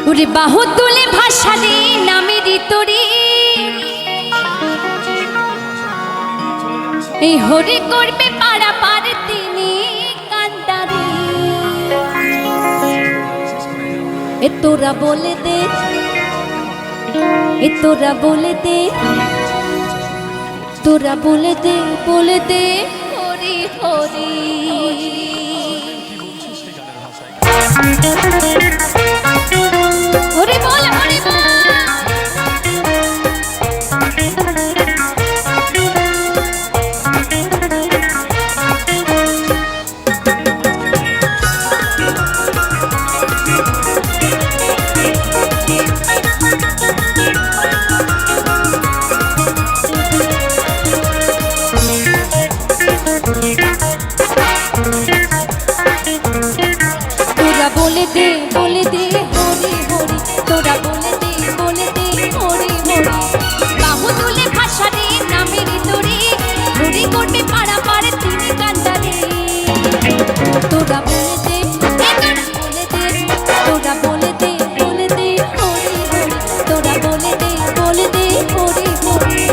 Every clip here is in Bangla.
ওরে বাহু তুলে ভাষা দে নামেরই তরি এই হরি করবে পাড়া পার তিনি কান্দারি এ তোরা বলে দে এ তোরা বলে দে তোরা বলে দে হরি হরি হরি বল হরি বল बोले दे हरि हरि तोरा बोले दे हरि हरि बाहु तुले भाषा रे नामेरी तोरी हरि कोटे पाड़ा पाड़े तिनी कांदारे तोरा बोले दे तोरा बोले दे हरि हरि तोरा बोले दे हरि हरि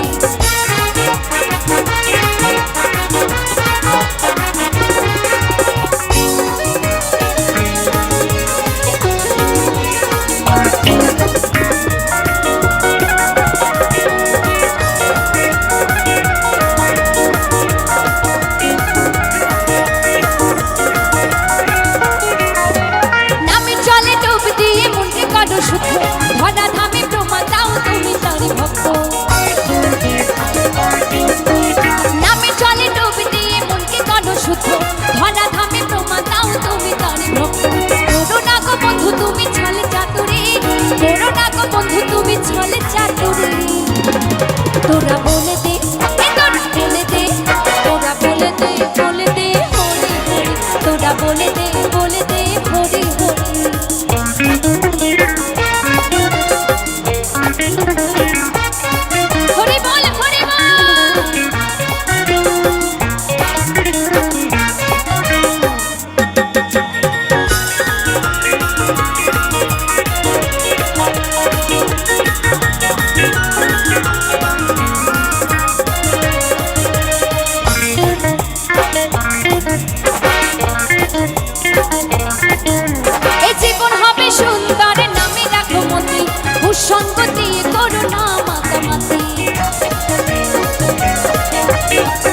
ধরা ধামে ব্রহ্মা দাও তুমি তারি ভক্ত নামে চলে ডুব দিয়ে মনকে করো শুদ্ধ ধরা ধামে ব্রহ্মা দাও তুমি তারি ভক্ত করো না গো বন্ধু তুমি ছলে চাতুরি করো না গো বন্ধু তুমি ছলে চাতুরি তোরা বলে দে তোরা বলে দে হরি হরি তোরা বলে দে হরি হরি সঙ্গ দিয়ে করো না মাতামাতি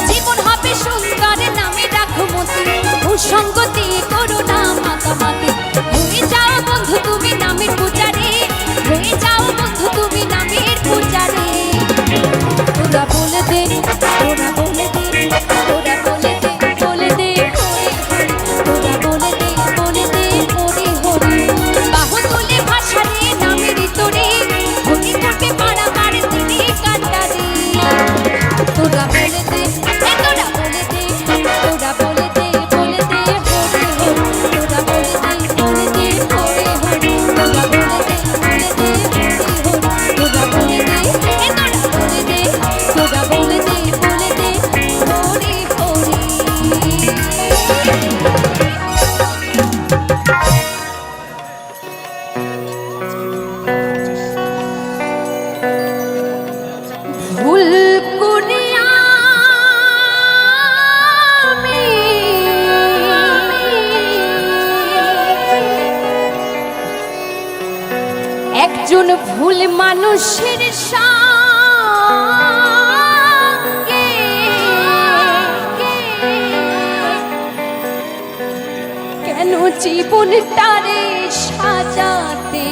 জীবন হবে সুন্দর নামে রাখো মতি সঙ্গ দিয়ে করো না মাতামাতি হয়ে যাও বন্ধু তুমি নামের পূজারে হয়ে যাও বন্ধু তুমি নামের পূজারে তোরা বলে দে তোরা বলে দে তোরা বলে দে হরি হরি তোরা বলে দে হরি হরি বাহু তুলে ভাষা রে নামেরই তোরে হরি করবে পাড়া পার তিনি কান্দারি তোরা বলে দে তোরা বলে দে তোরা বলে দে হরি হরি তোরা বলে দে হরি হরি তোরা বলে দে হরি হরি তোরা বলে দে তোরা বলে দে হরি হরি ভুল করিয়া আমি একজন ভুল মানুষের সঙ্গে কেন জীবনটারে সাজাতে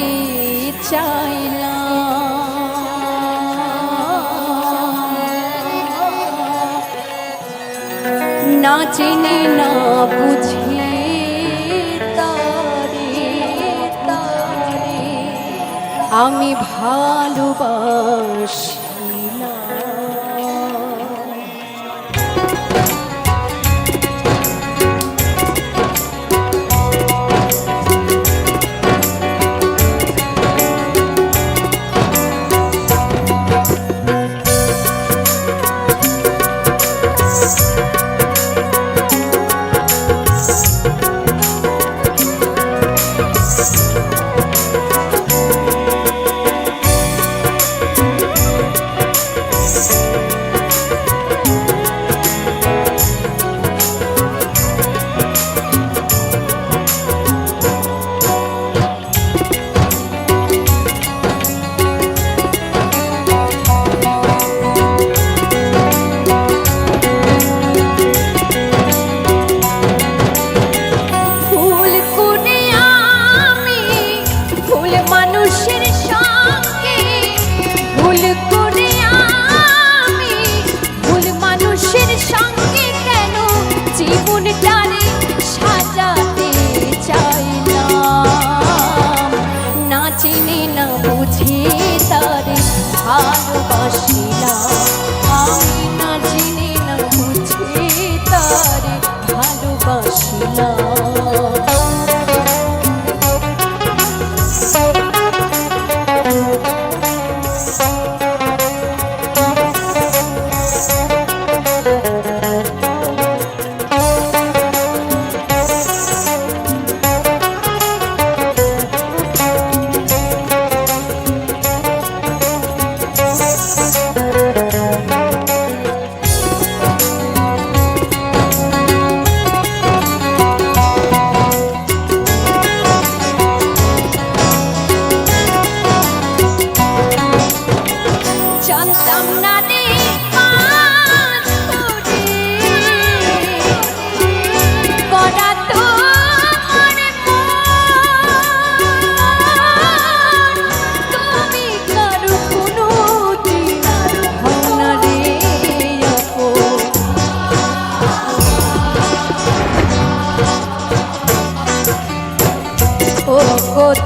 চাইলাম না জেনে না বুঝে তারে আমি ভালোবাসি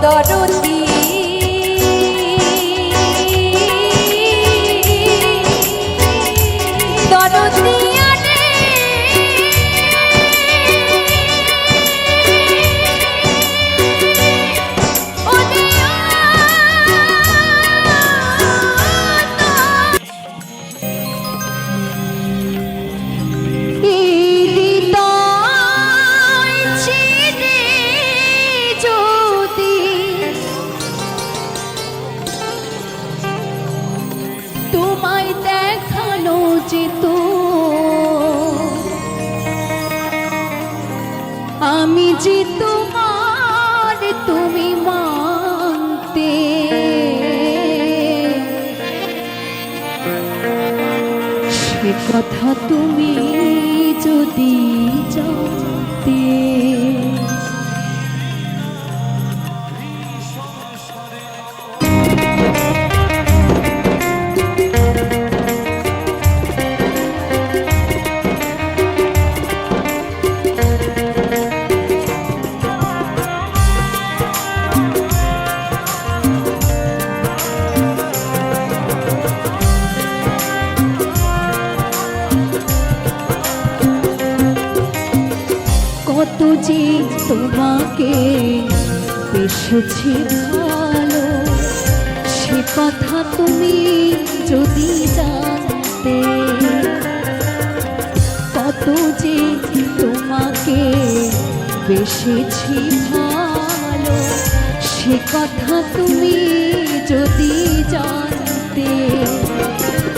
দরদি আমি যে তোমার তুমি মানতে সে কথা তুমি যদি জানতে কত যে তোমাকে বেসেছি ভালো সে কথা তুমি যদি জানতে কত যে তোমাকে বেসেছি ভালো সে কথা তুমি যদি জানতে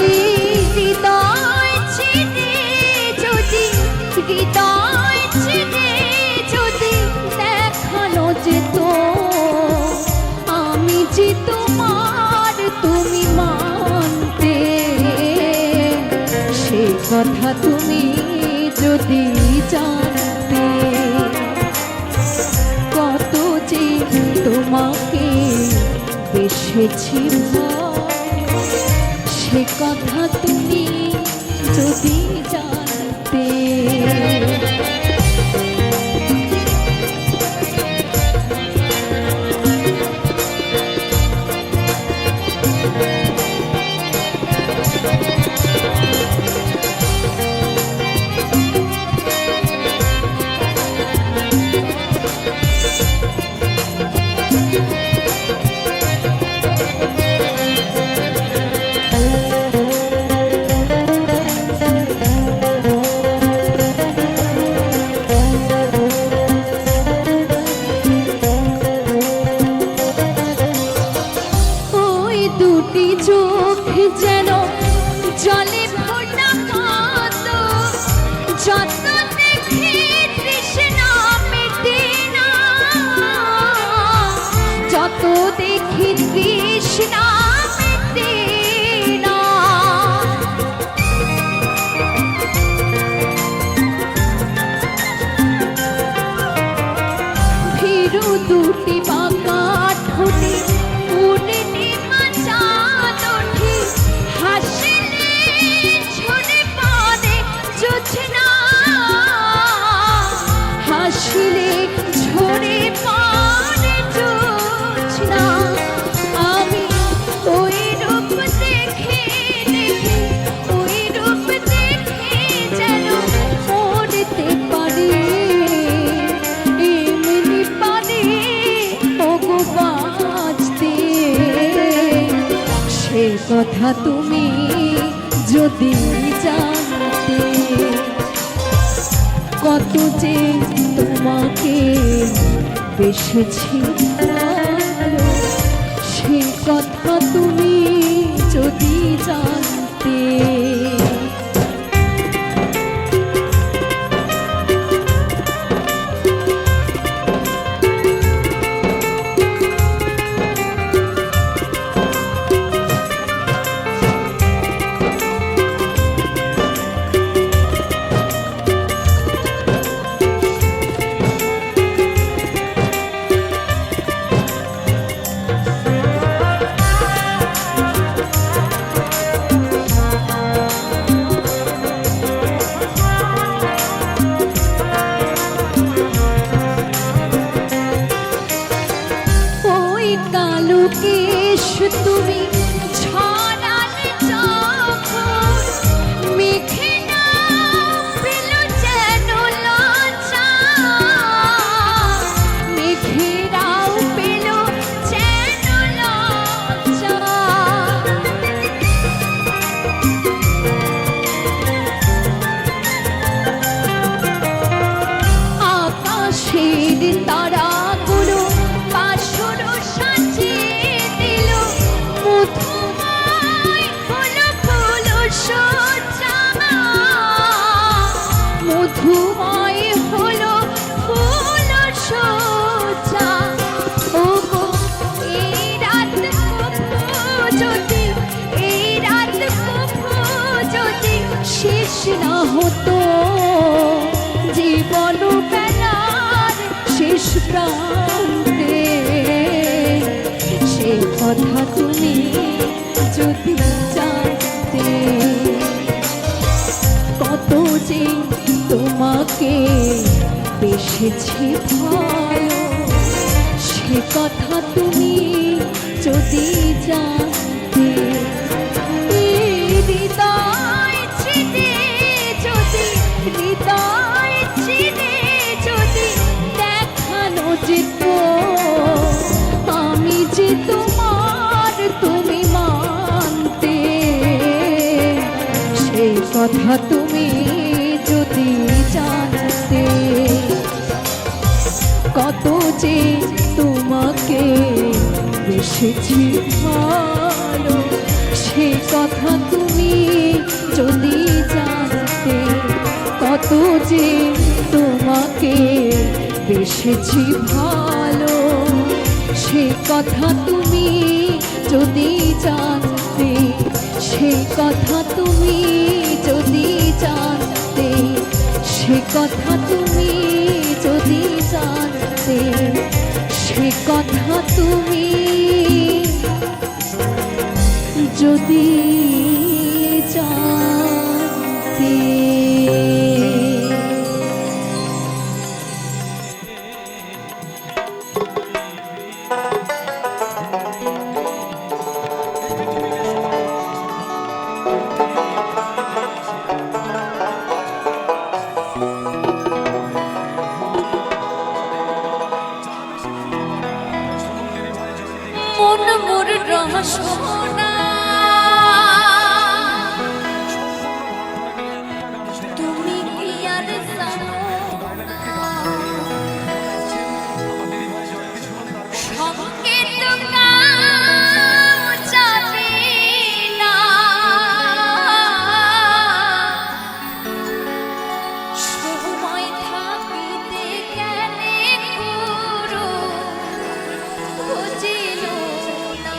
এই হৃদয় ছিঁড়ে যদি হৃদয় ছিঁড়ে যদি দেখানো যেত আমি যে তোমার তুমি মানতে সে কথা তুমি যদি জানতে কত যে তোমাকে বেসেছি সে কথা তুমি যদি জানতে দুটি চোখ যেন জলে ভরা কত যত দেখি তৃষ্ণা মেটে না যত দেখি তৃষ্ণা মেটে না ভীরু দুটি বাঁকা ঠোঁটে হাসিলে ঝরে পড়ে জোছনা আমি ওই রূপ দেখে দেখে ওই রূপ দেখে যেন মরতে পারি এমনি পারি ওগো বাঁচতে সে কথা তুমি যদি জানতে কত যে তোমাকে বেসেছি ভালো সে কথা তুমি যদি জানতে আলোকেশ তুমি ছড়ালে যখন মেঘে না পেল যেন লজ্জা, মেঘেরাও পেল যেন লজ্জা। আকাশের তারাগুলো বাসর সাজিয়ে দিল, মধুময় হলো ফুল সজ্জা, মধুময় হলো ফুল সজ্জা। ওগো এই রাত কভু যদি, এই রাত কভু যদি শেষ না হতো, জীবন বেলার শেষ প্রান্তে, সে কথা তুমি যদি জানতে, কত যে তোমাকে বেসেছি ভালো, সে কথা তুমি যদি জানতে। হৃদয় চিনে যদি, হৃদয় চিনে যদি দেখানো যেত, আমি যে তোমার তুমি মানতে, সেই কথা তুমি যদি জানতে, কত যে তোমাকে বেসেছি ভালো, সে কথা তুমি যদি জানতে, কত যে তোমাকে বেসেছি ভালো, সে কথা তুমি যদি জানতে, সে কথা তুমি যদি জানতে, সে কথা তুমি যদি জানতে, সে কথা তুমি যদি জানতে। মন মোর রহস্যনা, তুমি কি আর জানো না, সঙ্গে তো কাউ যাবে না, সময় থাকিতে গেলে গুরু বুঝিল না।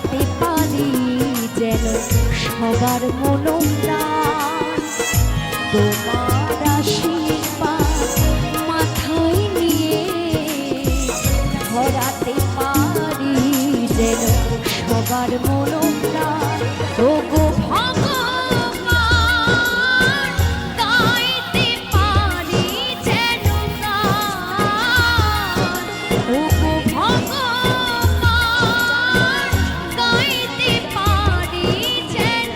ভরাতে পারি যেন সবার মনোপ্রাণ। তোমার আশীর্বাদ মাথায় নিয়ে ভরাতে পারি যেন সবার মনোপ্রাণ। ওগো ভগবান গাইতে পারি যেন গান। ওগো ভগবান গাইতে পারি যেন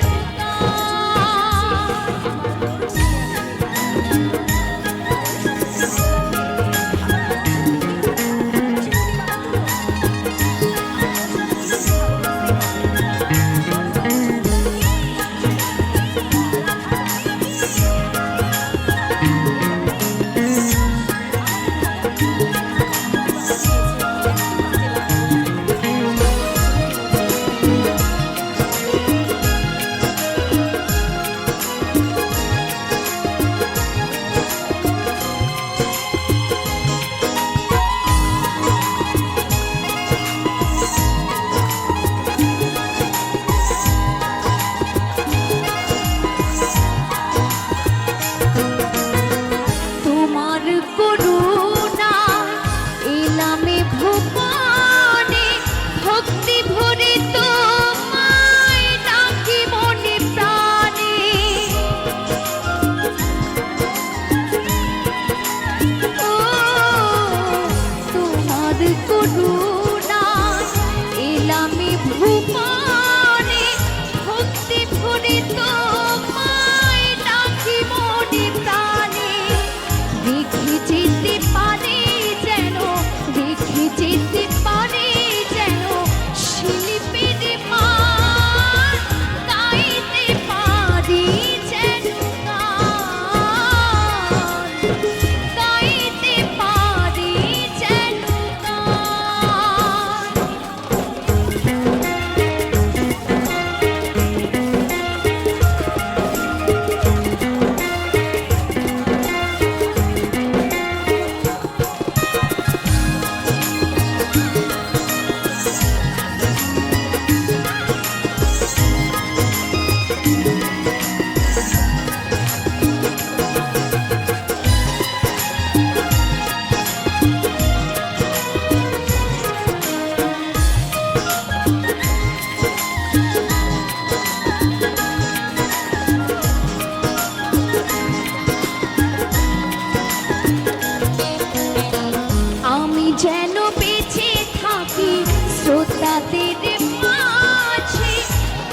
শ্রোতাদের মাঝে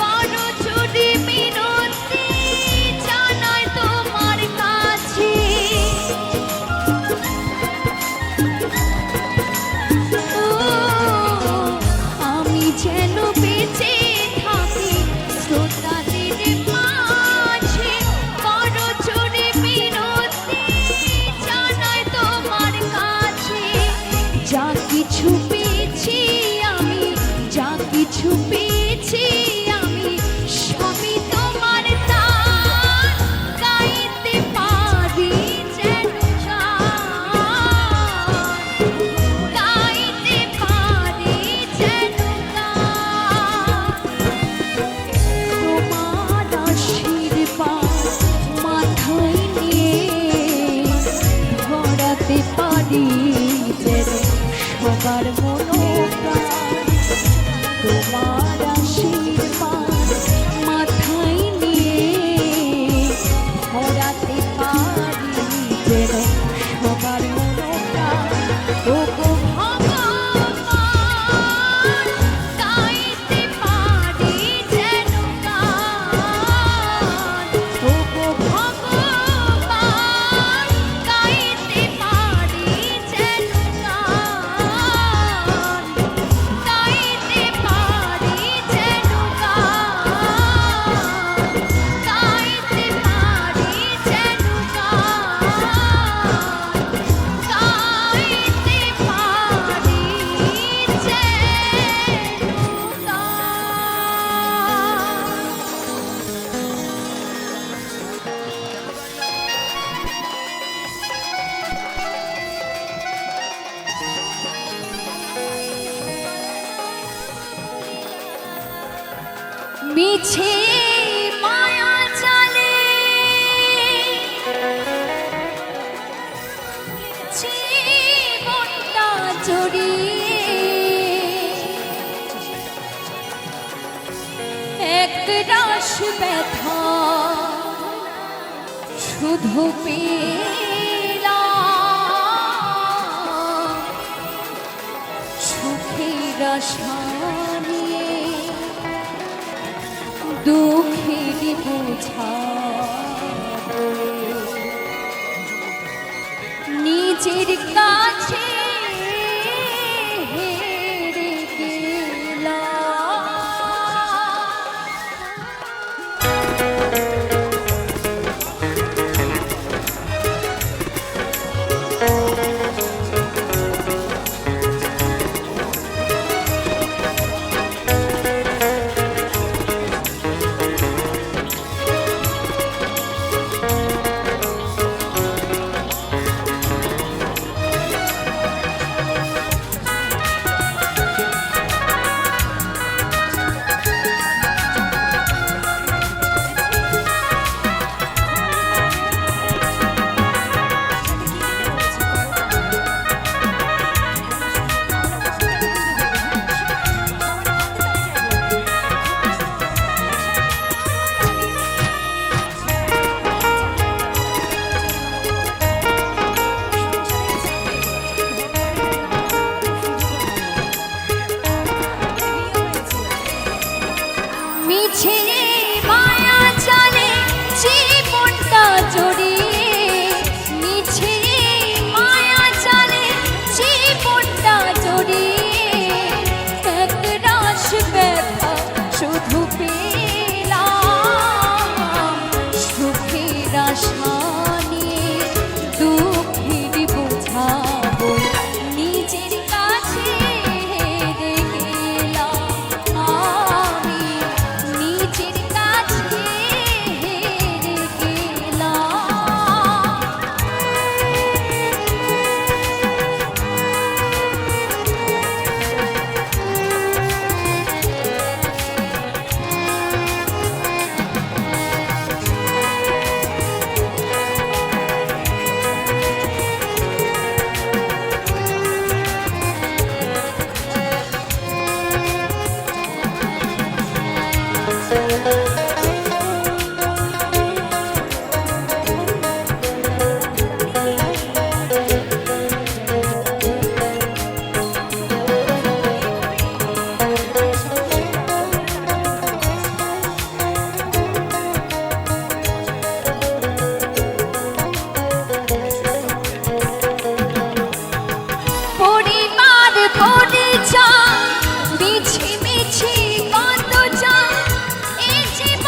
বড় জোরে মিনতি জানাই তোমার কাছে। আমি যেন বেঁচে থাকি শ্রোতাদের মাঝে বড় জোরে মিনতি জানাই তোমার কাছে। যা কিছু পেয়েছি যা কিছু পেয়েছি আমি সবই তোমার দান। গাইতে পারি যেন গান, গাইতে পারি যেন গান। তোমার আশীর্বাদ মাথায় নিয়ে ভরাতে পারি যেন সবার মনোপ্রাণ। তোমার আশীর্বাদ মিছে মায়া জালে জীবনটা জড়িয়ে এক রাশ ব্যথা শুধু পেলাম সুখের আশা নিয়ে দুঃখের বোঝা নিজের কাছে হেরে গেলাম। মিছে মায়া জালে জীবনটা জড়িয়ে মিছে মায়া জালে জীবনটা জড়িয়ে এক রাশ ব্যথা শুধু পেলাম সুখের আশা নিয়ে দুঃখের বোঝা বই নিজের কাছে হেরে গেলাম আমি নিজের কাছে হেরে গেলাম। পরিবার পরিজন মিছি মিছি কত জন এই জীবন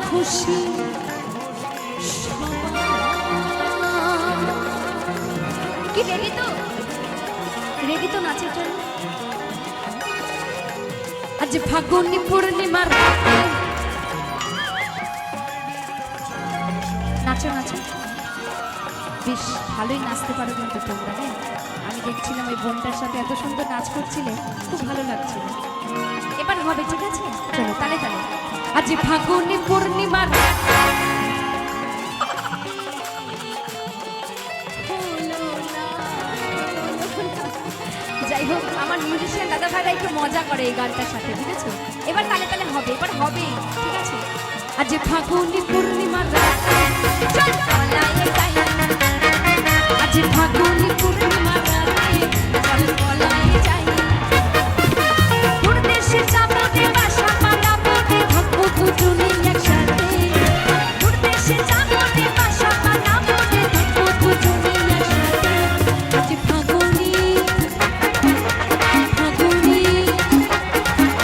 খুশি কি রেডি তো? রেডি তো নাচের জন্য? আজ ফাগুনি পূর্ণিমার নাচো নাচো, বেশ ভালোই নাচতে পারো কিন্তু তোমরা। হ্যাঁ, আমি দেখছিলাম ওই বোনটার সাথে এত সুন্দর নাচ করছিলে, খুব ভালো লাগছিল। এবার হবে, ঠিক আছে? চলো তালে তালে। আজ ফাগুনি পূর্ণিমার যাই হোক, আমার মিউজিশিয়ান দাদা ভাইরা একটু মজা করে এই গানটার সাথে, বুঝেছো? এবার তালে তালে হবে, এবার হবে, ঠিক আছে? আজ ফাগুনি পূর্ণিমার চল পলায়ে যাই, আজ ফাগুনি পূর্ণিমার চল পলায়ে যাই, দূর দেশে যাবো রে বাসা বানাবো রে, থাকবো দুজনে একসাথে, দূর দেশে যাবো রে বাসা বানাবো রে, থাকবো দুজনে একসাথে। আজ ফাগুনি ফাগুনি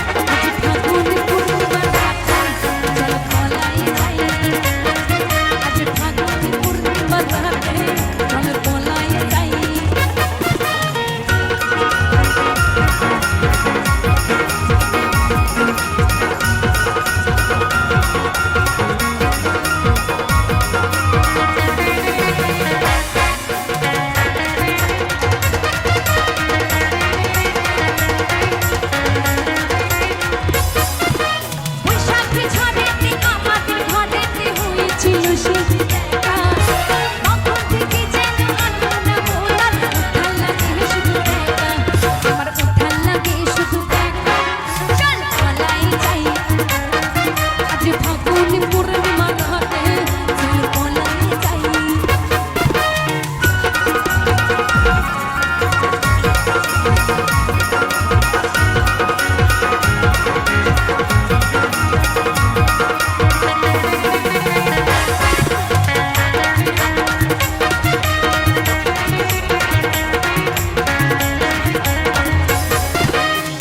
আজ ফাগুনি পূর্ণিমার চল পলায়ে যাই, আজ ফাগুনি পূর্ণিমার চল পলায়ে যাই। বৈশাখী ঝড়েতে আমাদের ঘরেতে হয়েছিল সেই দেখা, তখন থেকে যেন আনমনা ভোলার উঠান লাগে শুধু দেখা, আমার উঠান লাগে শুধু দেখা। চল পলাই যাই, আজ ফাগুনি পূর্ণিমার রাতে চল পলাই যাই।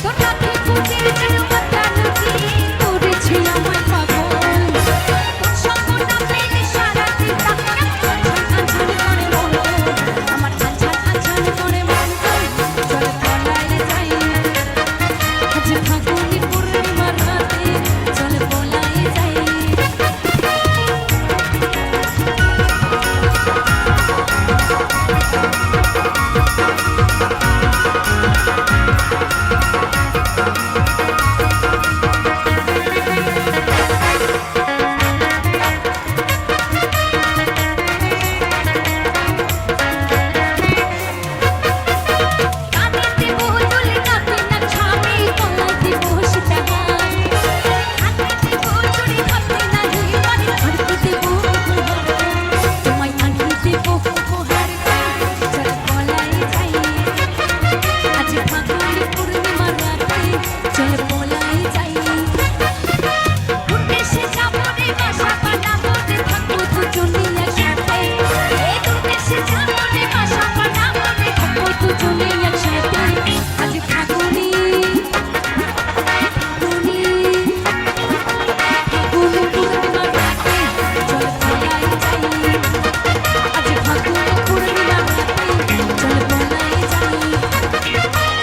তোর রাতে বুকের যেন মাতানুকি করেছে আমায় পাগল, তোর সঙ্গ না পেলে সারাটি তাকে আনছান করে মন, আমার আনছান করে মন। চল পলায়ে যাই, আজ ফাগুনি পূর্ণিমার রাতে চল পলায়ে যাই। কানে দেব দুলি কাতে না ছাবি, গলায় দেব সীতাহার, হাতে দেব চুড়ি হাতে না হিমারি, হাতে দেব উপহার, তোমায় আনিয়ে দেব উপহার। চল পলায়ে যাই, আজ ফাগুনি পূর্ণিমার রাতে চল পলায়ে যাই, দূর দেশে যাবো রে বাসা বানাবো রে, থাকবো দুজনে একসাথে, এই দূর দেশে যাবো রে বাসা বানাবো রে, থাকবো দুজনে একসাথে। আজ ফাগুনি ফাগুনি ফাগুনি পূর্ণিমার রাতে চল পলায়ে যাই, আজ ফাগুনি পূর্ণিমার রাতে চল পলায়ে যাই।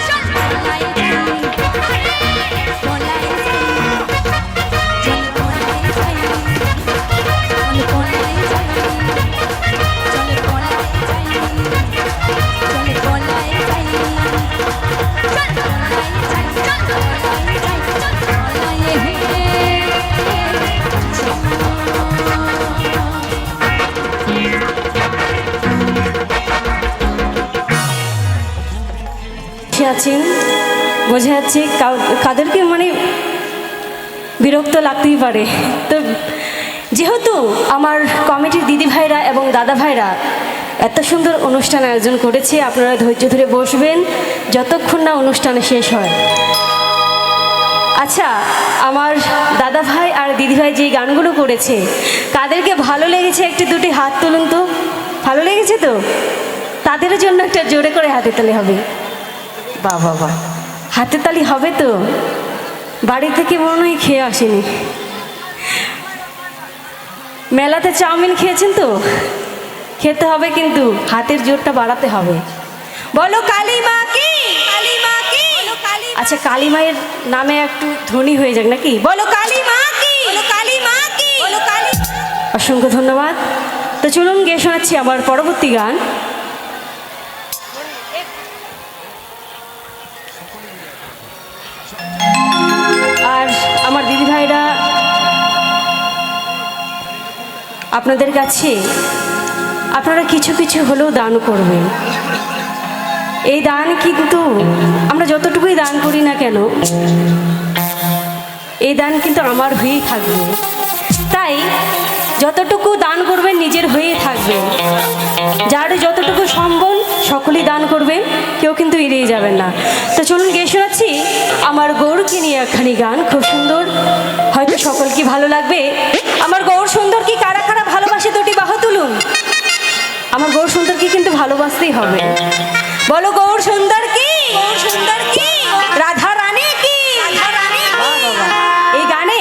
চল পলায়ে যাই, পলায়ে যাই, চল পলায়ে যাই, চল পলায়ে যাই, চল পলায়ে যাই, চল পলায়ে যাই, চল পলায়ে যাই, চল পলায়ে যাই, চল পলায়ে বসে আছেন, বোঝা যাচ্ছে কাদেরকে মানে বিরক্ত লাগতেই পারে। তো যেহেতু আমার কমিটির দিদি ভাইরা এবং দাদা ভাইরা এত সুন্দর অনুষ্ঠান আয়োজন করেছে, আপনারা ধৈর্য ধরে বসবেন যতক্ষণ না অনুষ্ঠান শেষ হয়। আচ্ছা, আমার দাদা ভাই আর দিদি ভাই যে গানগুলো করেছে তাদেরকে ভালো লেগেছে একটু দুটি হাত তুলুন তো। ভালো লেগেছে তো? তাদের জন্য একটা জোরে করে হাতে তালি হবে। বাহ বাহ বাহ, হাতে তালি হবে তো? বাড়ি থেকে মনে হয় খেয়ে আসেনি। মেলাতে চাউমিন খেয়েছেন তো, খেতে হবে কিন্তু হাতের জোরটা বাড়াতে হবে। বলো কালী মা কি, কালী মা কি। আচ্ছা কালী মায়ের নামে একটু ধ্বনি হয়ে যাক নাকি, বলো কালী মা কি, কালী মা কি। অসংখ্য ধন্যবাদ। তো চলুন গিয়ে শোনাচ্ছি আমার পরবর্তী গান। আর আমার দিদি ভাইরা আপনাদের কাছে আপনারা কিছু কিছু হলেও দান করবেন। এই দান কিন্তু আমরা যতটুকুই দান করি না কেন, এই দান কিন্তু আমার হয়েই থাকবে। তাই যতটুকু দান করবেন নিজের হয়েই থাকবে। যার যতটুকু সম্বল সকলেই দান করবেন, কেউ কিন্তু এড়িয়ে যাবেন না। তো চলুন গিয়ে শোনাচ্ছি আমার গৌরকে নিয়ে একখানি গান, খুব সুন্দর, হয়তো সকলকে ভালো লাগবে। আমার গৌর সুন্দর কি কারা কারা ভালোবাসে দুটি বাহু তুলুন। আমার গৌর সুন্দর কি কিন্তু ভালোবাসতেই হবে। বলো গৌর সুন্দর কি, গৌর সুন্দর কি, রাধা রানী কি, রাধা রানী। এই গানে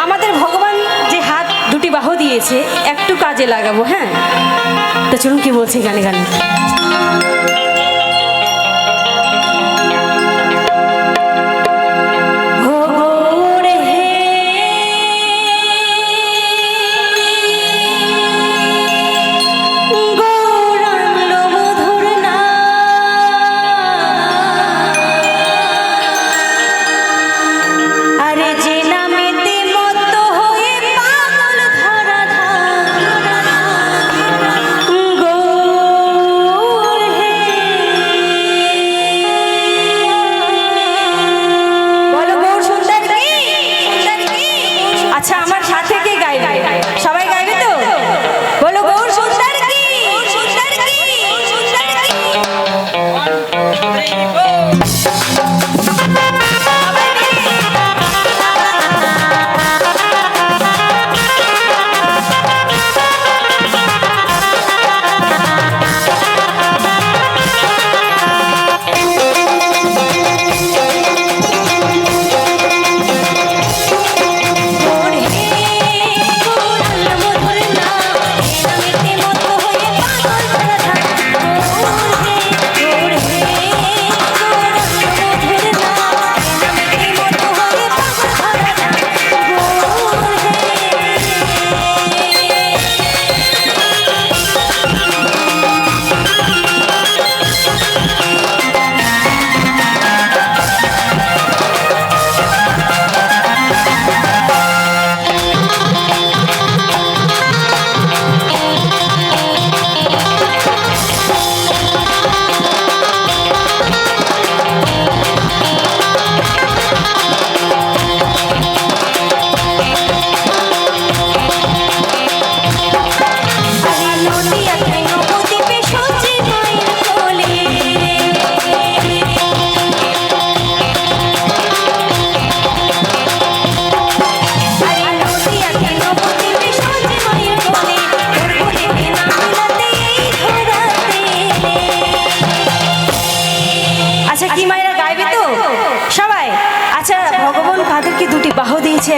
আমাদের ভগবান যে হাত দুটি বাহু দিয়েছে একটু কাজে লাগাবো। হ্যাঁ, তো চলুন কি বলছে গানে গানে।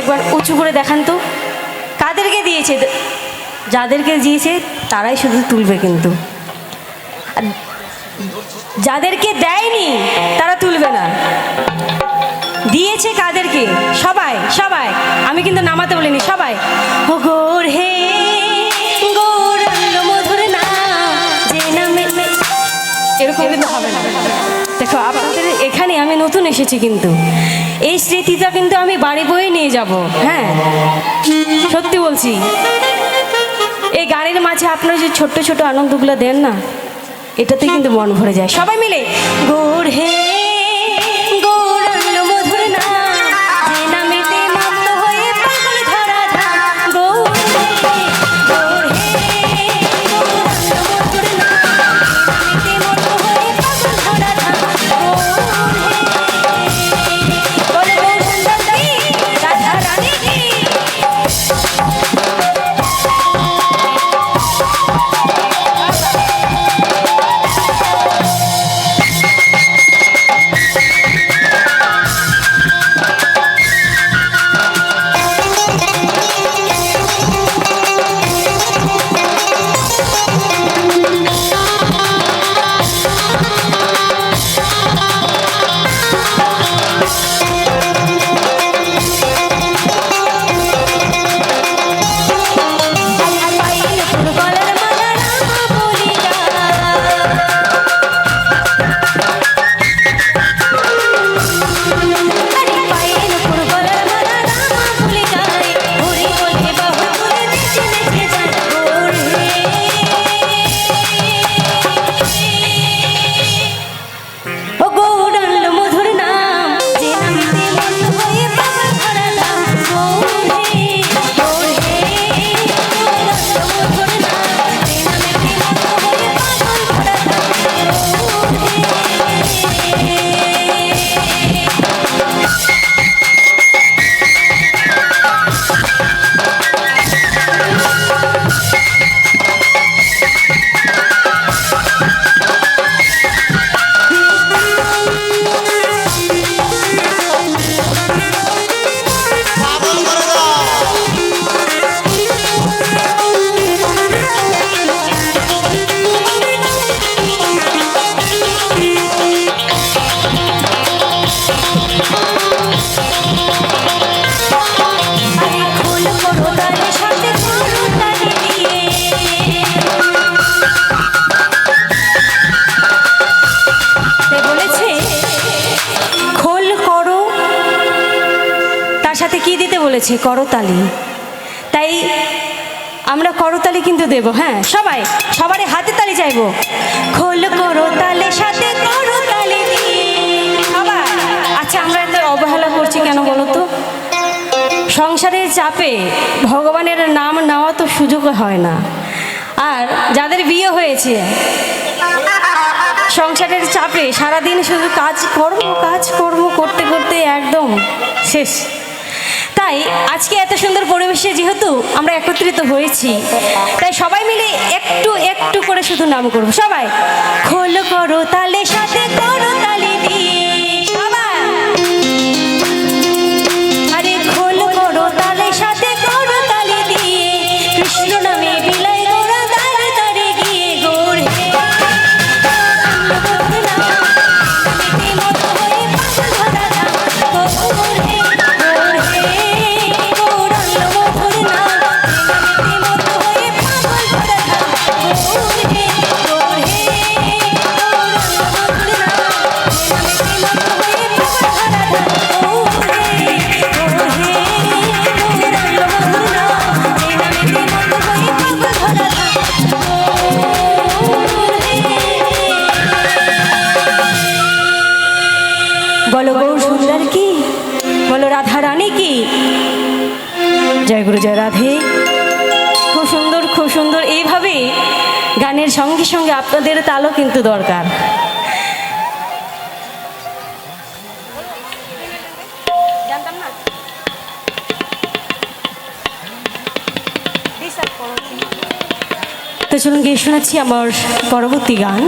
একবার উঁচু করে দেখান তো, কাদেরকে দিয়েছে? যাদেরকে দিয়েছে তারাই শুধু তুলবে, কিন্তু যাদেরকে দেয়নি তারা তুলবে না। দিয়েছে কাদেরকে? সবাই সবাই, আমি কিন্তু নামাতে বলিনি, সবাই। ও গৌর হে গৌরাঙ্গ মধুর না যে নামে, এরকম কিন্তু হবে না। দেখো আপনাদের এখানে আমি নতুন এসেছি, কিন্তু এই স্মৃতিটা কিন্তু আমি বাড়ি বয়ে নিয়ে যাব। হ্যাঁ সত্যি বলছি, এই গানের মাঝে আপনারা যে ছোট্ট ছোট আনন্দগুলো দেন না, এটাতে কিন্তু মন ভরে যায়। সবাই মিলে গৌর হে গৌরাঙ্গ মধুর না যে নামেতে মত্ত হয়ে পাগল ধরা ধাম। গৌর হে গৌর হে গৌরাঙ্গ মধুর না নামেতে মত্ত হয়ে পাগল ধরা ধাম। গৌর হে বলে গৌর সুন্দর কি, রাধা রানী কি। আরে খোল করো তালে সাথে করো তালে দিয়ে তে বলেছে খোল করো, তার সাথে কি দিতে বলেছে? করতালি। তাই আমরা করতালি কিন্তু দেব, হ্যাঁ সবাই, সবারই হাতে তালি চাইবো। খোল করো তালে সাথে করতালি দিয়ে সবাই। আচ্ছা আমরা এত অবহেলা করছি কেন বলো তো? সংসারের চাপে ভগবানের নাম নেওয়া তো সুযোগ হয় না। আর যাদের বিয়ে হয়েছে সংসারের চাপে সারাদিন শুধু কাজকর্ম করতে করতে একদম শেষ। তাই আজকে এত সুন্দর পরিবেশে যেহেতু আমরা একত্রিত হয়েছি, তাই সবাই মিলে একটু একটু করে শুধু নাম করব। সবাই খোল করো তালে সাথে করো তালি দিয়ে সবাই। আরে খোল করো তালে সাথে করো তালি দিয়ে কৃষ্ণ নামে বিলাই গোরা দাঁড়ে দাঁড়ে গিয়ে গোর হে বলো গৌর সুন্দর কি, বলো রাধা রানী কি। জয় গুরু জয় রাধে। খুব সুন্দর খুব সুন্দর। এইভাবে গানের সঙ্গে সঙ্গে আপনাদের তালও কিন্তু দরকার। তো চলুন গিয়ে শোনাচ্ছি আমার পরবর্তী গান।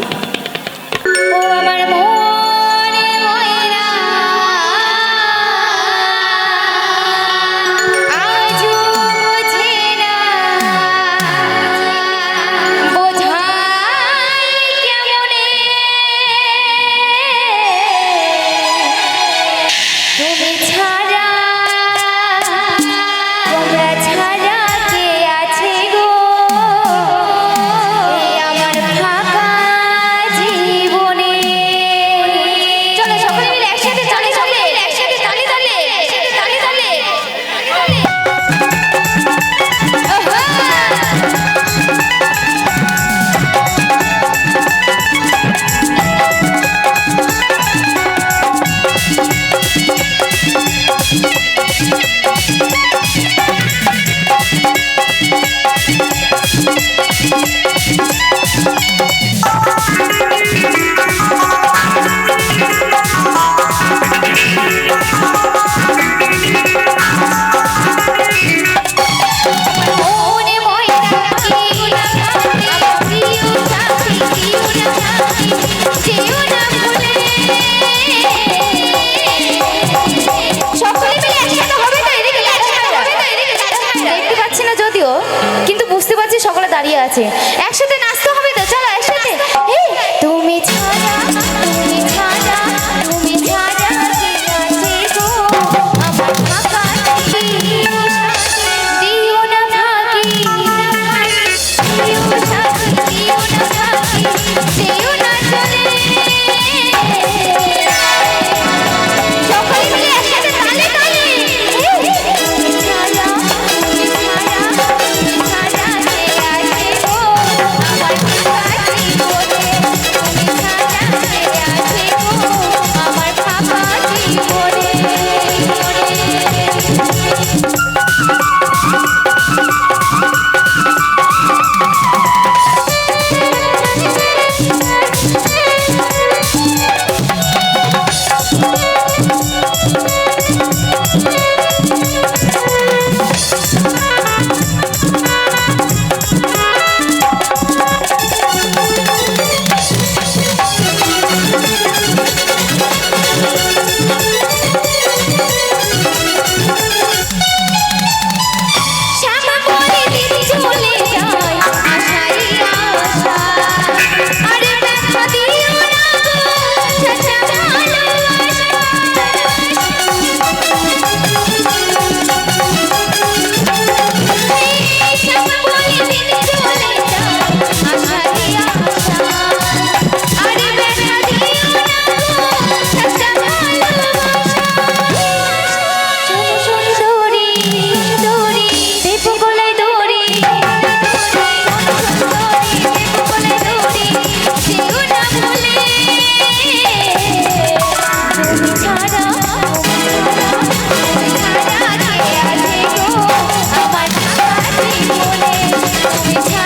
ও আমার মনে ময়না আজও বোঝে না, বোঝাই কেমনে তুমি ছাড়া, তোমরা ছাড়া কে আছে গো এই আমার ফাঁকা জীবনে। চলো সকলে মিলে একসাথে তালি তালি, একসাথে তালি তালি, একসাথে তালি তালি। মনে ময়না কিউ না ভাবি, কিউ সাথী কিউ না ভাবি, যেও না ভুলে। সকলে মিলে একসাথে হবে তো, এদিকে দেখতে পাচ্ছি না যদিও, কিন্তু বুঝতে পারছি সকলে দাঁড়িয়ে আছে। একসাথে নাচতে হবে তো, চলো একসাথে। এই, তুমি ছাড়া, তুমি ছাড়া, তুমি ছাড়া কে আছে গো আমার ফাঁকা দিও না ফাঁকি, দিও সাথী দিও না ফাঁকি, যেও না চলে। সকলে মিলে একসাথে তালে তালে। তুমি ছাড়া, তুমি ছাড়া, তুমি ছাড়া কে আছে গো আমার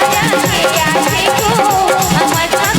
যায়